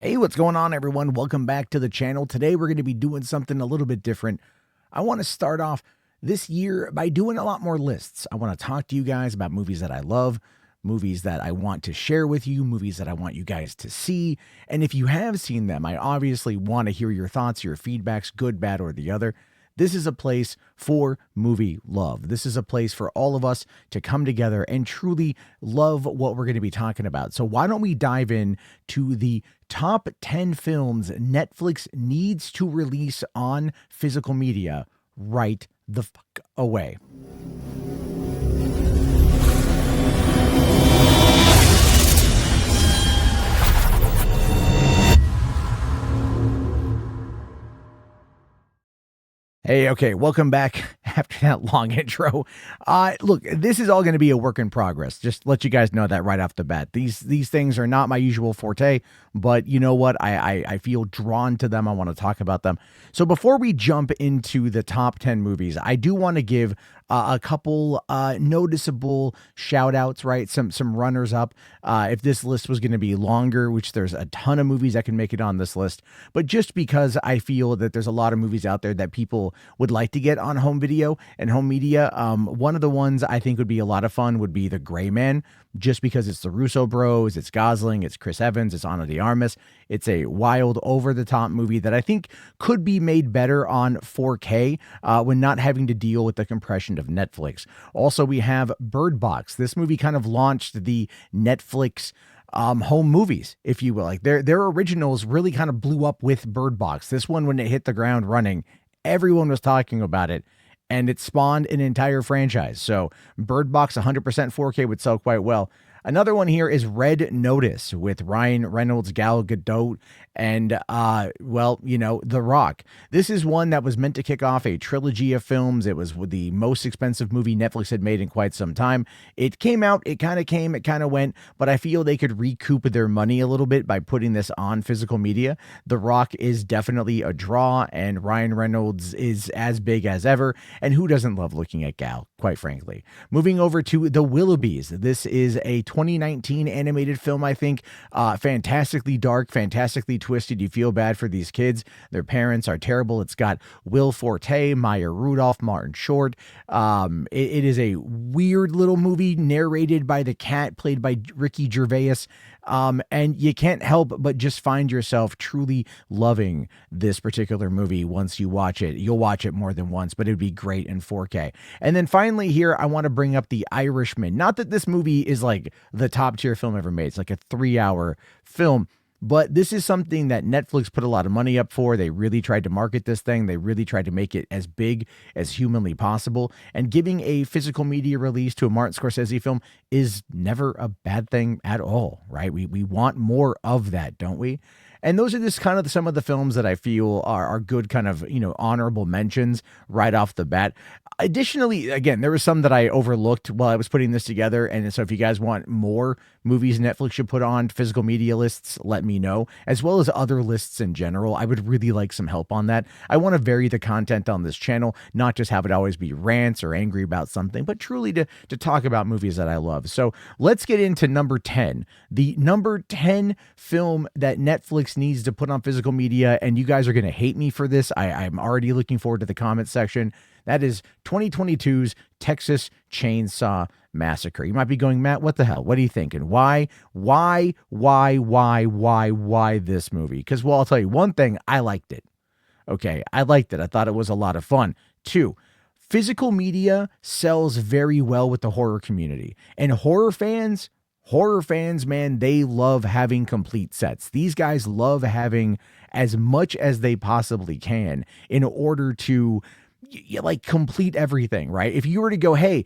Hey, what's going on, everyone? Welcome back to the channel. Today, we're going to be doing something a little bit different. I want to start off this year by doing a lot more lists. I want to talk to you guys about movies that I love, movies that I want to share with you, movies that I want you guys to see. And if you have seen them, I obviously want to hear your thoughts, your feedbacks, good, bad, or the other. This is a place for movie love. This is a place for all of us to come together and truly love what we're going to be talking about. So why don't we dive in to the top 10 films Netflix needs to release on physical media right the fuck away. Hey, okay, welcome back after that long intro. Look, this is all going to be a work in progress. Just let you guys know that right off the bat. These things are not my usual forte, but you know what? I feel drawn to them. I want to talk about them. So before we jump into the top 10 movies, I do want to give a couple noticeable shout outs, right? Some runners up. If this list was going to be longer, which there's a ton of movies that can make it on this list, but just because I feel that there's a lot of movies out there that people would like to get on home video and home media. One of the ones I think would be a lot of fun would be The Gray Man, just because it's the Russo bros, it's Gosling, it's Chris Evans, it's Ana de Armas. It's a wild, over-the-top movie that I think could be made better on 4K when not having to deal with the compression of Netflix. Also, we have Bird Box. This movie kind of launched the Netflix home movies, if you will. Like their originals really kind of blew up with Bird Box. This one, when it hit the ground running, everyone was talking about it, and it spawned an entire franchise. So Bird Box 100% 4K would sell quite well. Another one here is Red Notice with Ryan Reynolds, Gal Gadot, and, The Rock. This is one that was meant to kick off a trilogy of films. It was the most expensive movie Netflix had made in quite some time. It came out, it kind of came, it kind of went, but I feel they could recoup their money a little bit by putting this on physical media. The Rock is definitely a draw, and Ryan Reynolds is as big as ever, and who doesn't love looking at Gal, quite frankly. Moving over to The Willoughbys. This is a 2019 animated film, I think. Fantastically dark, fantastically twisted. You feel bad for these kids. Their parents are terrible. It's got Will Forte, Maya Rudolph, Martin Short. It is a weird little movie narrated by the cat, played by Ricky Gervais. And you can't help but just find yourself truly loving this particular movie once you watch it. You'll watch it more than once, but it'd be great in 4K. And then finally here, I want to bring up The Irishman. Not that this movie is like the top tier film ever made. It's like a 3-hour film. But this is something that Netflix put a lot of money up for. They really tried to market this thing. They really tried to make it as big as humanly possible. And giving a physical media release to a Martin Scorsese film is never a bad thing at all, right? We want more of that, don't we? And those are just kind of some of the films that I feel are good kind of, honorable mentions right off the bat. Additionally, again, there was some that I overlooked while I was putting this together. And so if you guys want more movies Netflix should put on physical media lists, let me know, as well as other lists in general. I would really like some help on that. I want to vary the content on this channel, not just have it always be rants or angry about something, but truly to talk about movies that I love. So let's get into number 10. The number 10 film that Netflix needs to put on physical media, and you guys are going to hate me for this. I'm already looking forward to the comment section. That is 2022's Texas Chainsaw Massacre. You might be going, Matt, what the hell? What are you thinking? Why this movie? Because, well, I'll tell you one thing, I liked it. Okay, I liked it. I thought it was a lot of fun. 2, physical media sells very well with the horror community. And horror fans, man, they love having complete sets. These guys love having as much as they possibly can in order to complete everything, right? If you were to go, hey,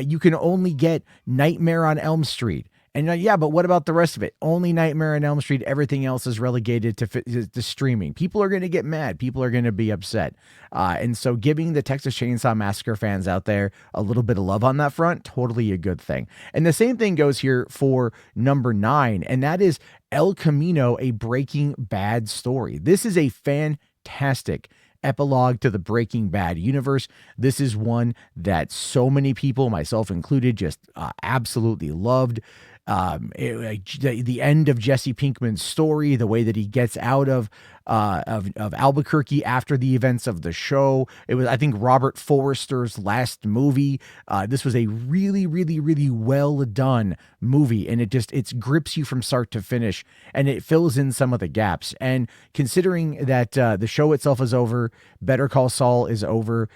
you can only get Nightmare on Elm Street. And yeah, but what about the rest of it? Only Nightmare on Elm Street. Everything else is relegated to streaming. People are going to get mad. People are going to be upset. And so giving the Texas Chainsaw Massacre fans out there a little bit of love on that front, totally a good thing. And the same thing goes here for number 9, and that is El Camino, a Breaking Bad story. This is a fantastic epilogue to the Breaking Bad universe. This is one that so many people, myself included, just absolutely loved. The end of Jesse Pinkman's story, the way that he gets out of Albuquerque after the events of the show. It was, I think, Robert Forster's last movie. This was a really, really, really well done movie, and it grips you from start to finish, and it fills in some of the gaps. And considering that the show itself is over, Better Call Saul is over.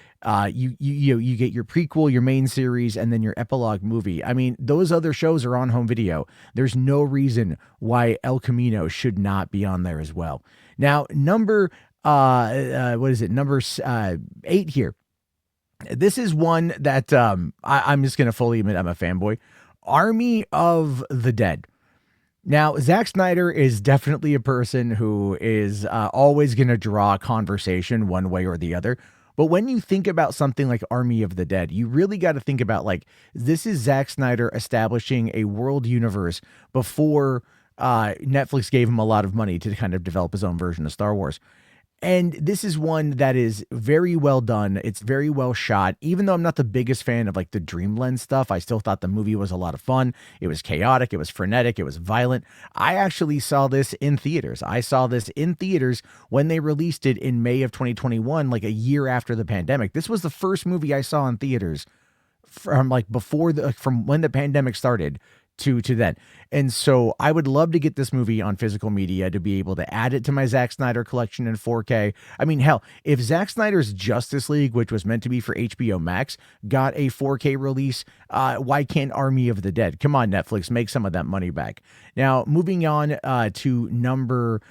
You get your prequel, your main series, and then your epilogue movie. I mean, those other shows are on home video. There's no reason why El Camino should not be on there as well. Now, number 8 here. This is one that I'm just going to fully admit I'm a fanboy. Army of the Dead. Now, Zack Snyder is definitely a person who is always going to draw conversation one way or the other. But when you think about something like Army of the Dead, you really got to think about, like, this is Zack Snyder establishing a world universe before Netflix gave him a lot of money to kind of develop his own version of Star Wars. And this is one that is very well done. It's very well shot. Even though I'm not the biggest fan of like the Dreamland stuff, I still thought the movie was a lot of fun. It was chaotic. It was frenetic. It was violent. I actually saw this in theaters. I saw this in theaters when they released it in May of 2021, like a year after the pandemic. This was the first movie I saw in theaters from like from when the pandemic started to then. And so I would love to get this movie on physical media to be able to add it to my Zack Snyder collection in 4K. I mean, hell, if Zack Snyder's Justice League, which was meant to be for HBO Max, got a 4K release, why can't Army of the Dead? Come on, Netflix, make some of that money back. Now, moving on to number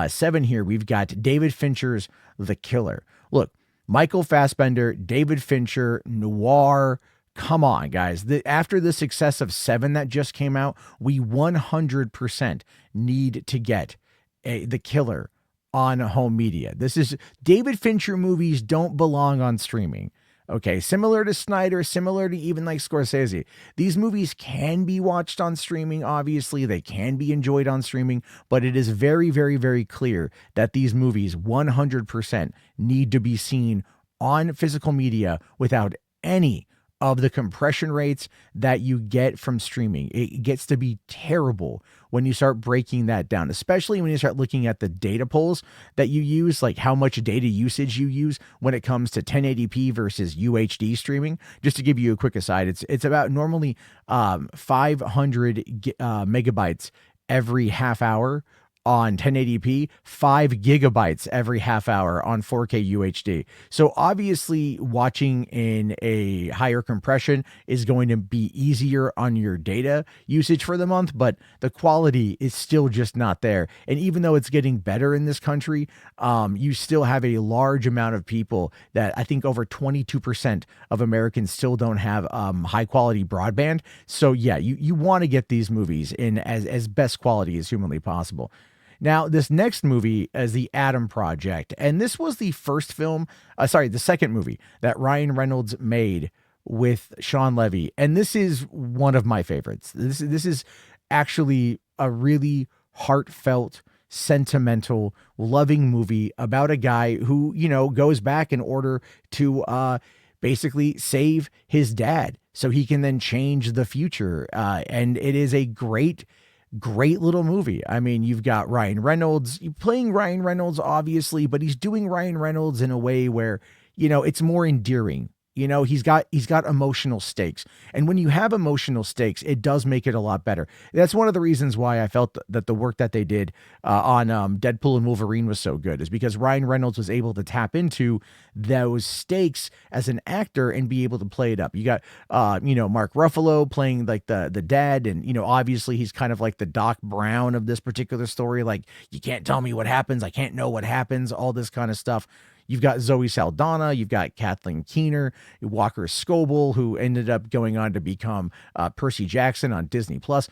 7 here, we've got David Fincher's The Killer. Look, Michael Fassbender, David Fincher, noir. Come on, guys. After the success of 7 that just came out, we 100% need to get The Killer on home media. This is David Fincher movies don't belong on streaming. Okay, similar to Snyder, similar to even like Scorsese. These movies can be watched on streaming, obviously. They can be enjoyed on streaming, but it is very, very, very clear that these movies 100% need to be seen on physical media without any of the compression rates that you get from streaming. It gets to be terrible when you start breaking that down, especially when you start looking at the data polls that you use, like how much data usage you use when it comes to 1080p versus UHD streaming. Just to give you a quick aside, it's about normally 500 megabytes every half hour on 1080p, 5 gigabytes every half hour on 4K UHD. So obviously watching in a higher compression is going to be easier on your data usage for the month, but the quality is still just not there. And even though it's getting better in this country, you still have a large amount of people that I think over 22% of Americans still don't have high quality broadband. So yeah, you want to get these movies in as best quality as humanly possible. Now, this next movie is The Adam Project, and this was the the second movie that Ryan Reynolds made with Sean Levy, and this is one of my favorites. This is actually a really heartfelt, sentimental, loving movie about a guy who, goes back in order to basically save his dad so he can then change the future, and it is a great little movie. I mean, you've got Ryan Reynolds playing Ryan Reynolds, obviously, but he's doing Ryan Reynolds in a way where, it's more endearing. He's got emotional stakes. And when you have emotional stakes, it does make it a lot better. That's one of the reasons why I felt that the work that they did on Deadpool and Wolverine was so good, is because Ryan Reynolds was able to tap into those stakes as an actor and be able to play it up. You got, Mark Ruffalo playing like the dad. And, obviously he's kind of like the Doc Brown of this particular story. Like, you can't tell me what happens. I can't know what happens, all this kind of stuff. You've got Zoe Saldana, you've got Kathleen Keener, Walker Scoble, who ended up going on to become Percy Jackson on Disney Plus.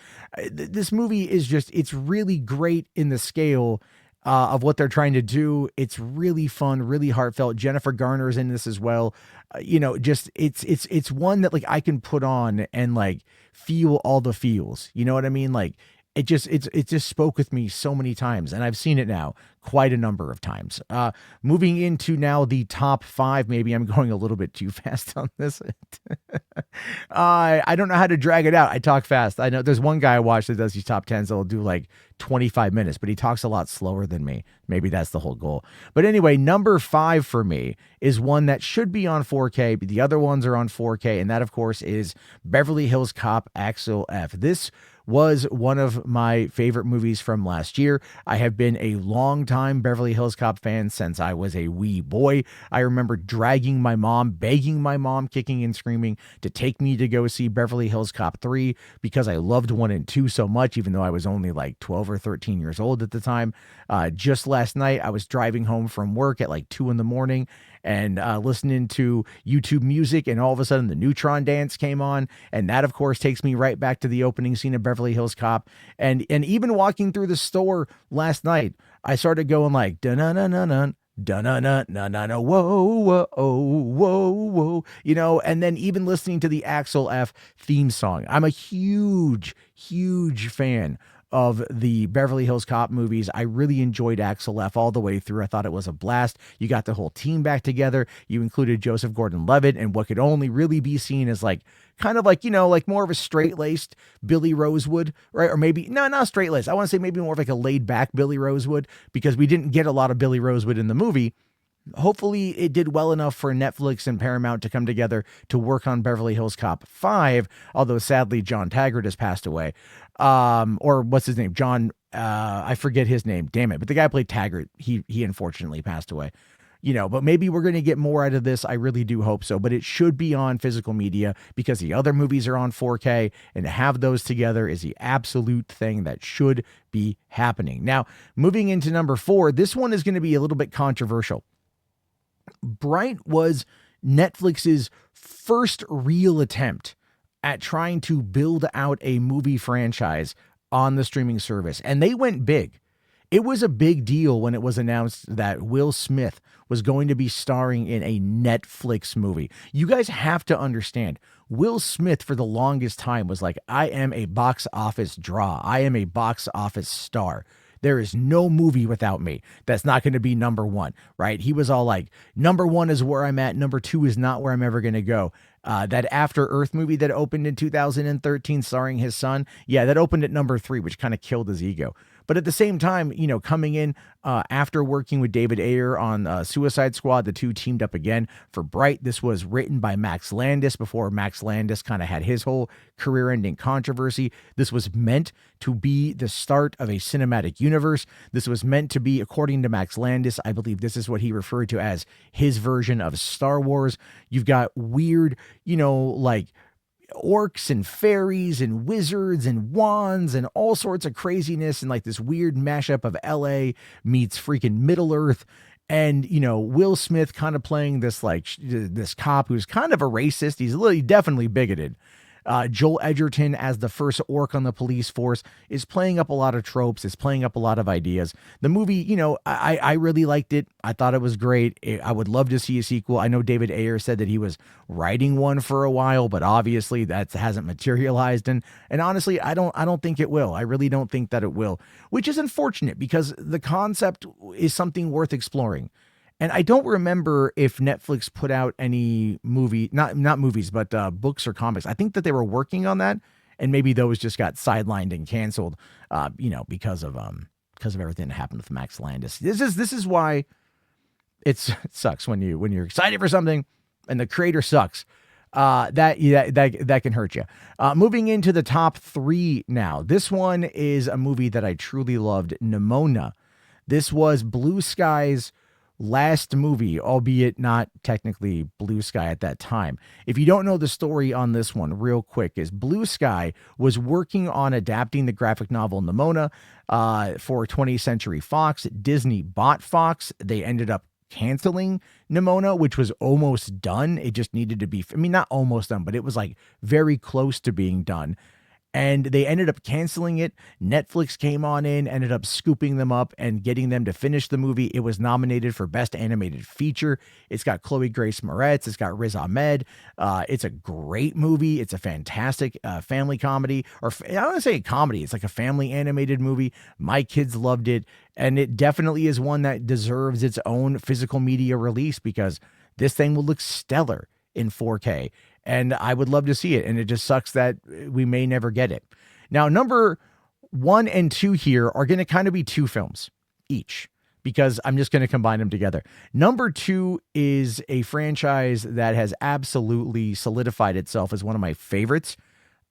This movie is it's really great in the scale of what they're trying to do. It's really fun, really heartfelt. Jennifer Garner's in this as well. It's one that like I can put on and like feel all the feels. You know what I mean? Like, it just spoke with me so many times, and I've seen it now quite a number of times. Moving into now the top five, maybe I'm going a little bit too fast on this. I don't know how to drag it out. I talk fast. I know there's one guy I watch that does these top tens that'll do like 25 minutes, but he talks a lot slower than me. Maybe that's the whole goal. But anyway, number five for me is one that should be on 4K, but the other ones are on 4K, and that of course is Beverly Hills Cop Axel F. This was one of my favorite movies from last year. I have been a longtime Beverly Hills Cop fan since I was a wee boy. I remember dragging my mom, begging my mom, kicking and screaming to take me to go see Beverly Hills Cop 3 because I loved 1 and 2 so much, even though I was only like 12 or 13 years old at the time. Just last night, I was driving home from work at like 2 in the morning and listening to YouTube music, and all of a sudden the Neutron Dance came on, and that of course takes me right back to the opening scene of Beverly Hills Cop. And even walking through the store last night, I started going like da na na na na da na na na na na whoa whoa whoa whoa, you know, and then even listening to the Axel F theme song. I'm a huge fan of the Beverly Hills Cop movies. I really enjoyed Axel F all the way through. I thought it was a blast. You got the whole team back together. You included Joseph Gordon-Levitt and what could only really be seen as like kind of like, you know, like more of a straight-laced Billy Rosewood, right? Or maybe, no, not straight-laced. I want to say maybe more of like a laid-back Billy Rosewood, because we didn't get a lot of Billy Rosewood in the movie. Hopefully it did well enough for Netflix and Paramount to come together to work on Beverly Hills Cop 5, although sadly John Taggart has passed away. Or what's his name? John, I forget his name, damn it. But the guy who played Taggart, he unfortunately passed away. You know, but maybe we're going to get more out of this. I really do hope so. But it should be on physical media because the other movies are on 4K, and to have those together is the absolute thing that should be happening. Now, moving into number 4, this one is going to be a little bit controversial. Bright was Netflix's first real attempt at trying to build out a movie franchise on the streaming service, and they went big. It was a big deal when it was announced that Will Smith was going to be starring in a Netflix movie. You guys have to understand, Will Smith for the longest time was like, I am a box office draw. I am a box office star. There is no movie without me that's not going to be number one, right? He was all like, number 1 is where I'm at. Number 2 is not where I'm ever going to go. That After Earth movie that opened in 2013 starring his son, yeah, that opened at number 3, which kind of killed his ego. But at the same time, you know, coming in after working with David Ayer on Suicide Squad, the two teamed up again for Bright. This was written by Max Landis before Max Landis kind of had his whole career-ending controversy. This was meant to be the start of a cinematic universe. This was meant to be, according to Max Landis, I believe this is what he referred to as his version of Star Wars. You've got weird, you know, like orcs and fairies and wizards and wands and all sorts of craziness, and like this weird mashup of LA meets freaking Middle Earth. And, you know, Will Smith kind of playing this like this cop who's kind of a racist. He's definitely bigoted. Joel Edgerton as the first orc on the police force is playing up a lot of tropes, is playing up a lot of ideas. The movie, you know, I really liked it. I thought it was great. I would love to see a sequel. I know David Ayer said that he was writing one for a while, but obviously that hasn't materialized. And honestly, I don't think it will. I really don't think that it will, which is unfortunate because the concept is something worth exploring. And I don't remember if Netflix put out any movie, not movies, but books or comics. I think that they were working on that, and maybe those just got sidelined and canceled, you know, because of everything that happened with Max Landis. This is why it sucks when you're excited for something and the creator sucks. That can hurt you. Moving into the top 3 now. This one is a movie that I truly loved, Nimona. This was Blue Sky's last movie, albeit not technically Blue Sky at that time. If you don't know the story on this one, real quick, is Blue Sky was working on adapting the graphic novel Nimona for 20th Century Fox. Disney bought Fox. They ended up canceling Nimona, which was almost done. It just needed to be, I mean, not almost done, but it was like very close to being done. and they ended up canceling it. Netflix came on in, ended up scooping them up and getting them to finish the movie. It was nominated for Best Animated Feature. It's got Chloe Grace Moretz. It's got Riz Ahmed. It's a great movie. It's a fantastic family comedy, or I don't want to say a comedy. It's like a family animated movie. My kids loved it, and it definitely is one that deserves its own physical media release because this thing will look stellar in 4K. And I would love to see it. And it just sucks that we may never get it. Now, number 1 and 2 here are going to kind of be 2 films each because I'm just going to combine them together. Number 2 is a franchise that has absolutely solidified itself as one of my favorites.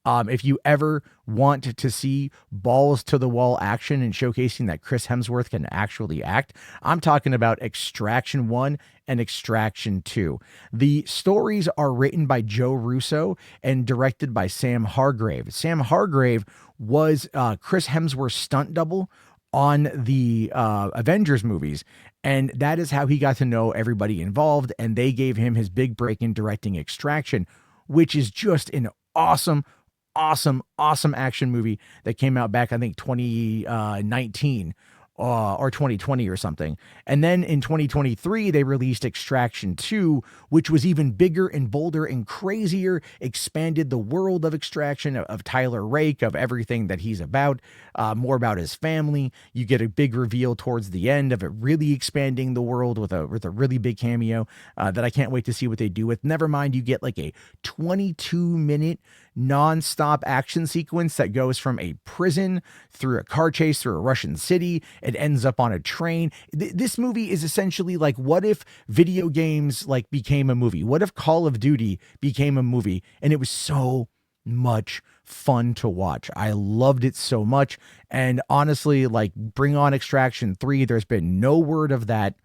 If you ever want to see balls to the wall action and showcasing that Chris Hemsworth can actually act, I'm talking about Extraction 1 and Extraction 2. The stories are written by Joe Russo and directed by Sam Hargrave. Sam Hargrave was Chris Hemsworth's stunt double on the Avengers movies. And that is how he got to know everybody involved. And they gave him his big break in directing Extraction, which is just an awesome action movie that came out back, I think, 2019 or 2020 or something. And then in 2023, they released Extraction 2, which was even bigger and bolder and crazier, expanded the world of Extraction, of Tyler Rake, of everything that he's about, more about his family. You get a big reveal towards the end of it, really expanding the world with a really big cameo that I can't wait to see what they do with. Never mind, you get like a 22-minute non-stop action sequence that goes from a prison through a car chase through a Russian city. It ends up on a train. This movie is essentially like, what if video games like became a movie? What if Call of Duty became a movie? And it was so much fun to watch. I loved it so much. And honestly, like, bring on Extraction 3. There's been no word of that,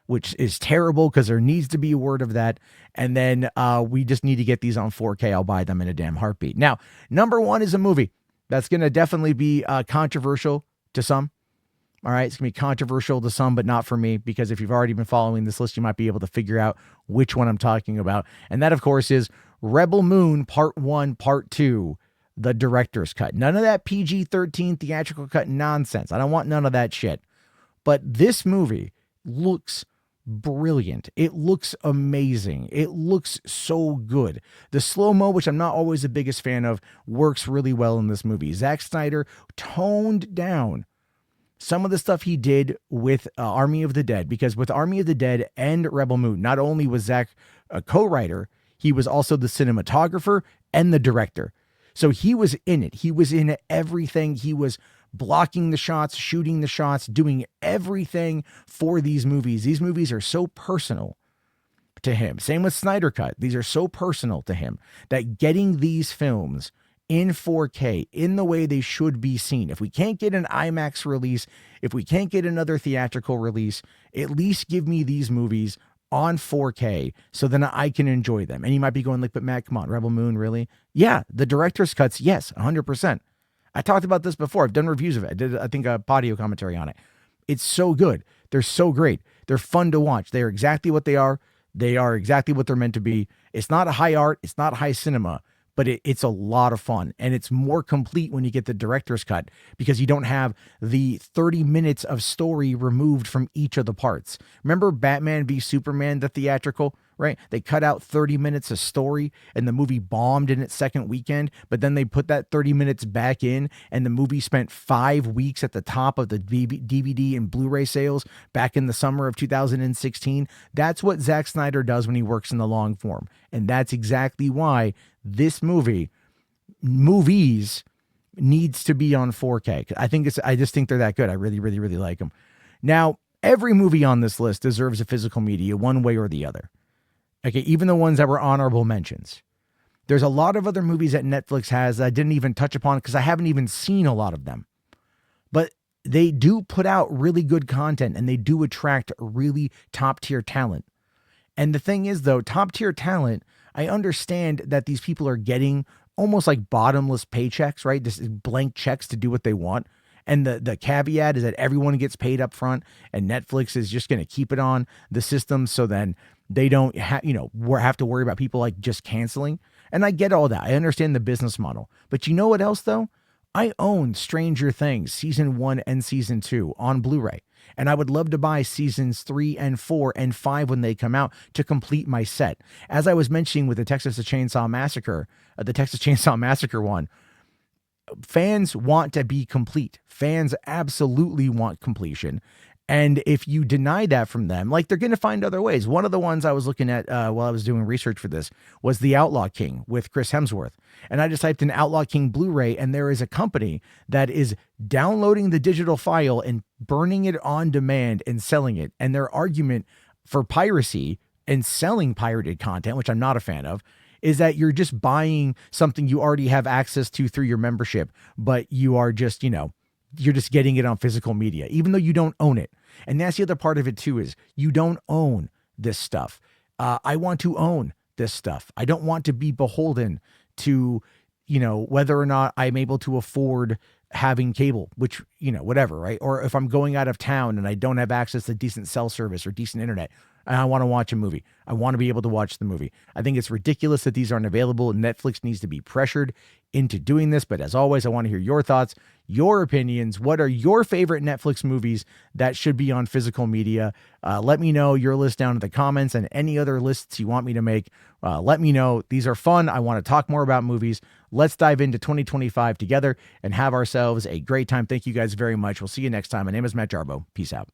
which is terrible because there needs to be a word of that. And then we just need to get these on 4K. I'll buy them in a damn heartbeat. Now, number 1 is a movie that's going to definitely be controversial to some. All right, it's going to be controversial to some, but not for me, because if you've already been following this list, you might be able to figure out which one I'm talking about. And that, of course, is Rebel Moon Part 1, Part 2, the director's cut. None of that PG-13 theatrical cut nonsense. I don't want none of that shit. But this movie looks brilliant. It looks amazing. It looks so good. The slow-mo, which I'm not always the biggest fan of, works really well in this movie. Zack Snyder toned down some of the stuff he did with Army of the Dead, because with Army of the Dead and Rebel Moon, not only was Zack a co-writer, he was also the cinematographer and the director. So he was in it. He was in everything. He was blocking the shots, shooting the shots, doing everything for these movies. These movies are so personal to him. Same with Snyder Cut. These are so personal to him that getting these films in 4K, in the way they should be seen. If we can't get an IMAX release, if we can't get another theatrical release, at least give me these movies on 4K so then I can enjoy them. And you might be going like, but Matt, come on, Rebel Moon, really? Yeah, the director's cuts, yes, 100%. I talked about this before. I've done reviews of it. I did, I think, a audio commentary on it. It's so good. They're so great. They're fun to watch. They are exactly what they are. They are exactly what they're meant to be. It's not a high art. It's not high cinema, but it's a lot of fun. And it's more complete when you get the director's cut because you don't have the 30 minutes of story removed from each of the parts. Remember Batman v Superman, the theatrical, right? They cut out 30 minutes of story and the movie bombed in its second weekend, but then they put that 30 minutes back in and the movie spent 5 weeks at the top of the DVD and Blu-ray sales back in the summer of 2016. That's what Zack Snyder does when he works in the long form. And that's exactly why this movies needs to be on 4K. I just think they're that good. I really, really, really like them. Now, every movie on this list deserves a physical media one way or the other. Okay, even the ones that were honorable mentions. There's a lot of other movies that Netflix has that I didn't even touch upon because I haven't even seen a lot of them. But they do put out really good content and they do attract really top-tier talent. And the thing is, though, top-tier talent, I understand that these people are getting almost like bottomless paychecks, right? Just blank checks to do what they want. And the caveat is that everyone gets paid up front and Netflix is just going to keep it on the system so then they don't have to worry about people like just canceling. And I get all that. I understand the business model. But you know what else, though? I own Stranger Things season 1 and season 2 on Blu-ray. And I would love to buy seasons 3 and 4 and 5 when they come out to complete my set. As I was mentioning with the Texas Chainsaw Massacre one, fans want to be complete. Fans absolutely want completion. And if you deny that from them, like, they're going to find other ways. One of the ones I was looking at while I was doing research for this was The Outlaw King with Chris Hemsworth. And I just typed in Outlaw King Blu-ray, and there is a company that is downloading the digital file and burning it on demand and selling it. And their argument for piracy and selling pirated content, which I'm not a fan of, is that you're just buying something you already have access to through your membership, but you are just, you're just getting it on physical media, even though you don't own it. And that's the other part of it too, is you don't own this stuff. I want to own this stuff. I don't want to be beholden to, whether or not I'm able to afford having cable, which, whatever, right? Or if I'm going out of town and I don't have access to decent cell service or decent internet, and I want to watch a movie, I want to be able to watch the movie. I think it's ridiculous that these aren't available. Netflix needs to be pressured into doing this. But as always, I want to hear your thoughts, your opinions. What are your favorite Netflix movies that should be on physical media? Let me know your list down in the comments, and any other lists you want me to make. Let me know. These are fun. I want to talk more about movies. Let's dive into 2025 together and have ourselves a great time. Thank you guys very much. We'll see you next time. My name is Matt Jarbo. Peace out.